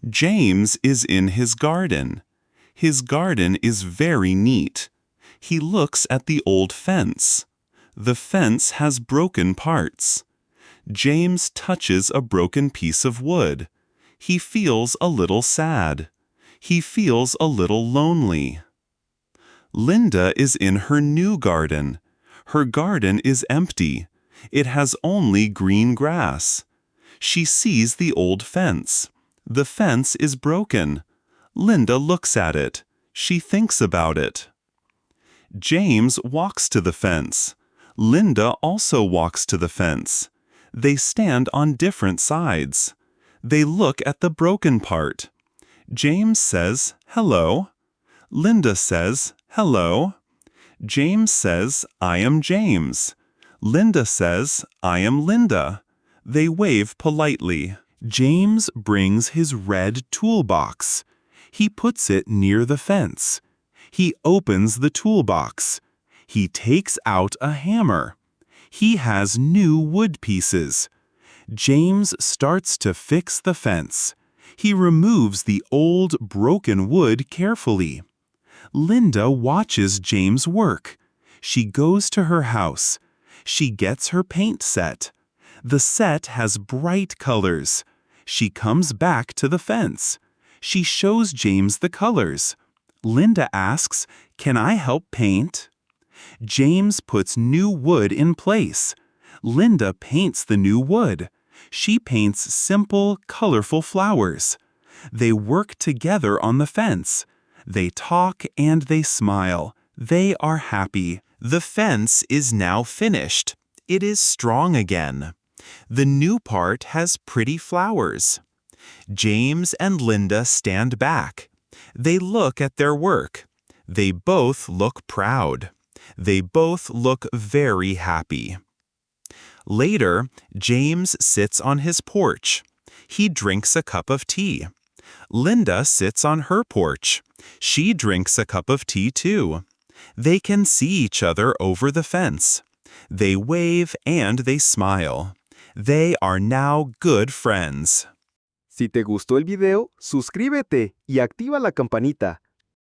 James is in his garden. His garden is very neat. He looks at the old fence. The fence has broken parts. James touches a broken piece of wood. He feels a little sad. He feels a little lonely. Linda is in her new garden. Her garden is empty. It has only green grass. She sees the old fence. The fence is broken. Linda looks at it. She thinks about it. James walks to the fence. Linda also walks to the fence. They stand on different sides. They look at the broken part. James says, "Hello." Linda says, "Hello." James says, "I am James." Linda says, "I am Linda." They wave politely. James brings his red toolbox. He puts it near the fence. He opens the toolbox. He takes out a hammer. He has new wood pieces. James starts to fix the fence. He removes the old broken wood carefully. Linda watches James work. She goes to her house. She gets her paint set. The set has bright colors. She comes back to the fence. She shows James the colors. Linda asks, "Can I help paint?" James puts new wood in place. Linda paints the new wood. She paints simple, colorful flowers. They work together on the fence. They talk and they smile. They are happy. The fence is now finished. It is strong again. The new part has pretty flowers. James and Linda stand back. They look at their work. They both look proud. They both look very happy. Later, James sits on his porch. He drinks a cup of tea. Linda sits on her porch. She drinks a cup of tea too. They can see each other over the fence. They wave and they smile. They are now good friends. Si te gustó el video, suscríbete y activa la campanita.